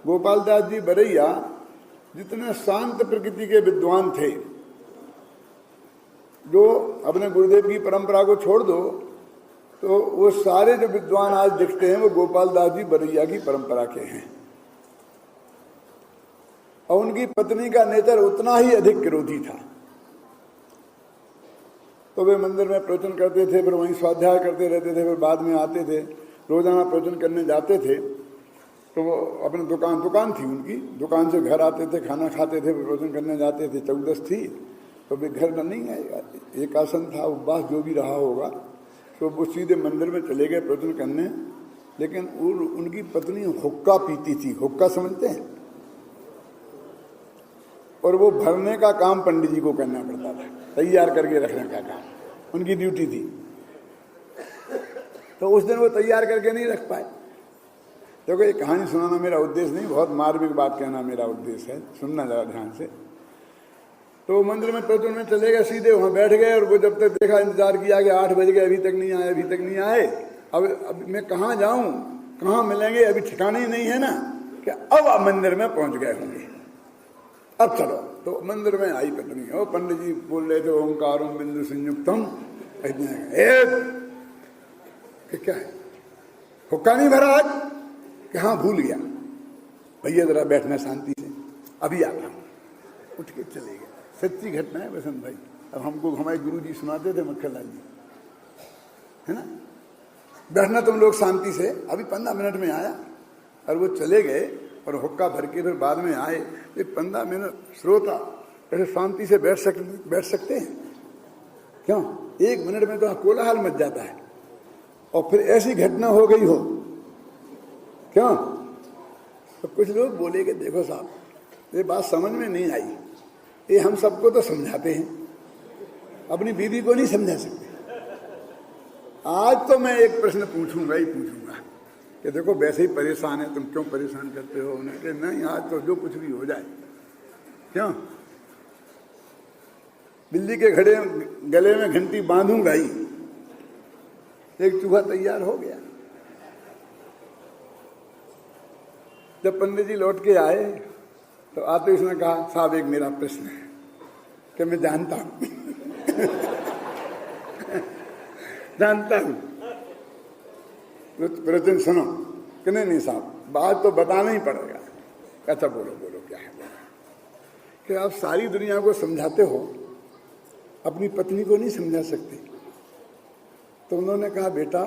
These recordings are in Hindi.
गोपाल दास जी बरैया जितने शांत प्रकृति के विद्वान थे, जो अपने गुरुदेव की परंपरा को छोड़ दो तो वो सारे जो विद्वान आज दिखते हैं वो गोपाल दास जी बरैया की परंपरा के हैं। और उनकी पत्नी का नेचर उतना ही अधिक विरोधी था। तो वे मंदिर में प्रवचन करते थे, फिर वहीं स्वाध्याय करते रहते थे, फिर बाद में आते थे, रोजाना प्रवचन करने जाते थे। तो वो अपनी दुकान थी उनकी, दुकान से घर आते थे, खाना खाते थे, प्रवचन करने जाते थे। चौदस थी तो वे घर में नहीं आएगा, एक आसन था, उपवास जो भी रहा होगा, तो वो सीधे मंदिर में चले गए प्रवचन करने। लेकिन उनकी पत्नी हुक्का पीती थी, हुक्का समझते हैं, और वो भरने का काम पंडित जी को करना पड़ता था, तैयार करके रखने का काम उनकी ड्यूटी थी। तो उस दिन वो तैयार करके नहीं रख पाए। देखो ये कहानी सुनाना मेरा उद्देश्य नहीं, बहुत मार्मिक बात कहना मेरा उद्देश्य है, सुनना जरा ध्यान से। तो मंदिर में प्रवचन में चले गए, सीधे वहां बैठ गए, और वो जब तक देखा, इंतजार किया कि 8 बज गए, अभी तक नहीं आए, अभी तक नहीं आए। अब मैं कहाँ जाऊं, कहाँ मिलेंगे, अभी ठिकाने ही नहीं है ना, कि अब आप मंदिर में पहुंच गए होंगे, अब चलो। तो मंदिर में आई पत्नी, ओ पंडित जी बोल रहे थे ओंकारों बिंदु संयुक्तम, क्या है, हुक्का नहीं भरा आज, कि हाँ भूल गया, भैया जरा बैठना शांति से, अभी आता हूं। उठ के चले गए। सच्ची घटना है बसंत भाई। अब हमको हमारे गुरु जी सुनाते थे, मक्खनलाल जी, है ना, बैठना तुम लोग शांति से, अभी 15 मिनट में आया। और वो चले गए और हुक्का भर के फिर बाद में आए। ये 15 मिनट श्रोता ऐसे शांति से बैठ सकते हैं क्यों? 1 मिनट में तो कोलाहल मच जाता है। और फिर ऐसी घटना हो गई हो, क्यों? तो कुछ लोग बोले कि देखो साहब, ये बात समझ में नहीं आई, ये हम सबको तो समझाते हैं, अपनी बीवी को नहीं समझा सकते। आज तो मैं एक प्रश्न पूछूंगा ही पूछूंगा कि देखो वैसे ही परेशान है, तुम क्यों परेशान करते हो उन्हें? कि नहीं, आज तो जो कुछ भी हो जाए, क्यों? बिल्ली के गले में घंटी बांधूंगा ही। एक चूहा तैयार हो गया। जब पंडित जी लौट के आए तो आते उसने कहा, साहब एक मेरा प्रश्न है, कि मैं जानता हूं जानता हूं, प्रवचन सुनो। कि नहीं साहब, बात तो बताना ही पड़ेगा। अच्छा बोलो क्या है? कि आप सारी दुनिया को समझाते हो, अपनी पत्नी को नहीं समझा सकते। तो उन्होंने कहा, बेटा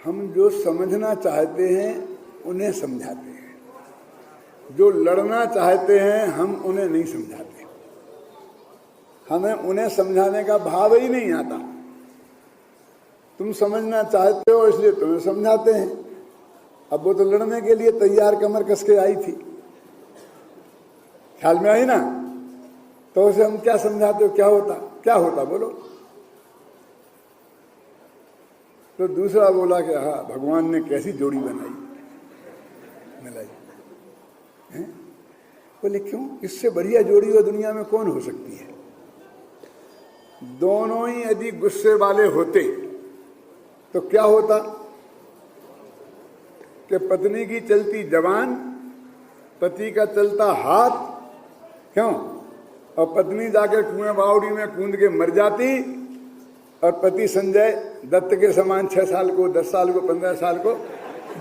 हम जो समझना चाहते हैं उन्हें समझाते हैं, जो लड़ना चाहते हैं हम उन्हें नहीं समझाते। हमें उन्हें समझाने का भाव ही नहीं आता। तुम समझना चाहते हो इसलिए तुम्हें समझाते हैं। अब वो तो लड़ने के लिए तैयार कमर कस के आई थी, ख्याल में आई ना? तो उसे हम क्या समझाते हो, क्या होता बोलो? तो दूसरा बोला कि हाँ, भगवान ने कैसी जोड़ी बनाई, मिलाई है? बोले क्यों? इससे बढ़िया जोड़ी वो दुनिया में कौन हो सकती है? दोनों ही यदि गुस्से वाले होते तो क्या होता कि पत्नी की चलती जबान, पति का चलता हाथ, क्यों? और पत्नी जाकर कुएं बावड़ी में कूद के मर जाती, और पति संजय दत्त के समान 6 साल को, 10 साल को, 15 साल को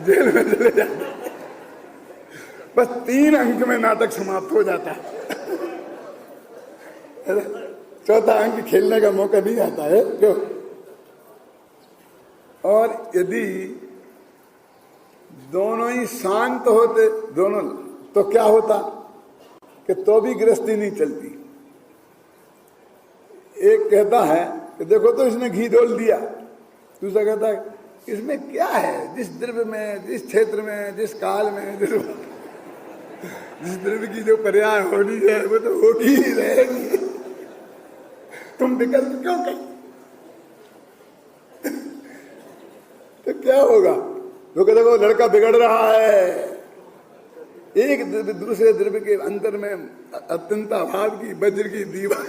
जेल में चले जाते। बस 3 अंक में नाटक समाप्त हो जाता है। चौथा अंक खेलने का मौका नहीं आता है, क्यों? और यदि दोनों ही शांत होते, दोनों, तो क्या होता कि तो भी गृहस्थी नहीं चलती। एक कहता है कि देखो तो इसने घी डोल दिया, दूसरा कहता है इसमें क्या है, जिस द्रव्य में, जिस क्षेत्र में, जिस काल में, जिस द्रव्य की जो पर्याय होनी है वो तो होगी ही रहेगी, तुम विकल्प क्यों कहीं? तो क्या होगा? वो कहते देखो लड़का बिगड़ रहा है, एक द्रव्य दूसरे द्रव्य के अंतर में अत्यंत अभाव की वज्र की दीवार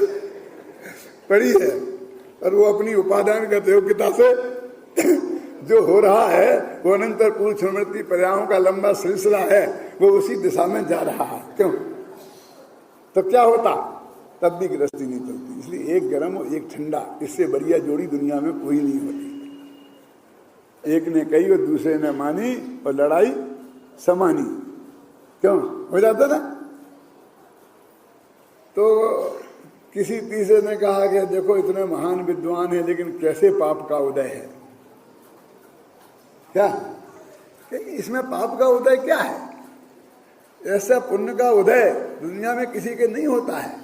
पड़ी है, और वो अपनी उपादान गत योग्यता से जो हो रहा है वो अनंतर पूर्व स्मृति पर्यायों का लंबा सिलसिला है, वो उसी दिशा में जा रहा है। क्यों? तो क्या होता? तब भी गृहस्थी नहीं चलती। इसलिए एक गर्म और एक ठंडा, इससे बढ़िया जोड़ी दुनिया में कोई नहीं होती। एक ने कही और दूसरे ने मानी और लड़ाई समानी। क्यों हो जाता ना? तो किसी तीसरे ने कहा कि देखो इतने महान विद्वान है लेकिन कैसे पाप का उदय है। क्या इसमें पाप का उदय क्या है? ऐसा पुण्य का उदय दुनिया में किसी के नहीं होता है।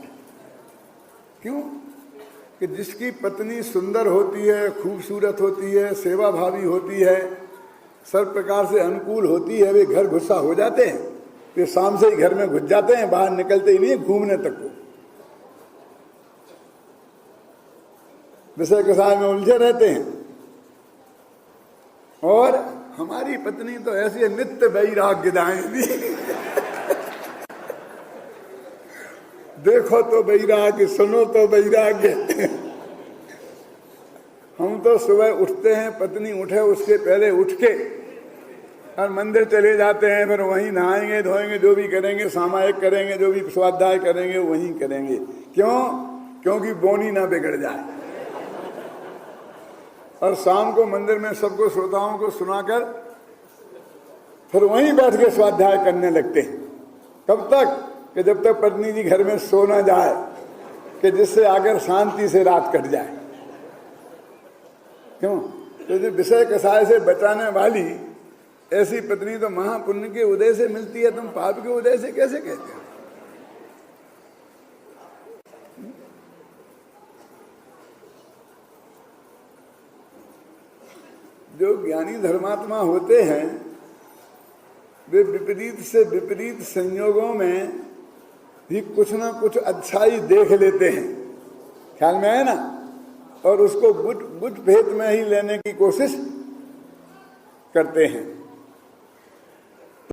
क्यों? कि जिसकी पत्नी सुंदर होती है, खूबसूरत होती है, सेवा भावी होती है, सब प्रकार से अनुकूल होती है, वे घर गुस्सा हो जाते हैं, वे शाम से ही घर में घुस जाते हैं, बाहर निकलते ही नहीं घूमने तक को। विषय कसाय में उलझे रहते हैं। और हमारी पत्नी तो ऐसी है, नित्य वैराग्य दाएंगी। देखो तो वैराग्य, सुनो तो वैराग्य। हम तो सुबह उठते हैं, पत्नी उठे उसके पहले उठ के और मंदिर चले जाते हैं, फिर वहीं नहाएंगे धोएंगे, जो भी करेंगे सामायिक करेंगे, जो भी स्वाध्याय करेंगे वहीं करेंगे। क्यों? क्योंकि बोनी ना बिगड़ जाए। और शाम को मंदिर में सबको श्रोताओं को सुनाकर फिर वहीं बैठ के स्वाध्याय करने लगते हैं। कब तक? कि जब तक पत्नी जी घर में सो ना जाए, कि जिससे आकर शांति से रात कट जाए। क्यों? तो जो विषय कसाय से बचाने वाली ऐसी पत्नी तो महापुण्य के उदय से मिलती है, तुम पाप के उदय से कैसे कहते हो? जो ज्ञानी धर्मात्मा होते हैं वे विपरीत से विपरीत संयोगों में भी कुछ ना कुछ अच्छाई देख लेते हैं, ख्याल में है ना, और उसको गुट भेद में ही लेने की कोशिश करते हैं।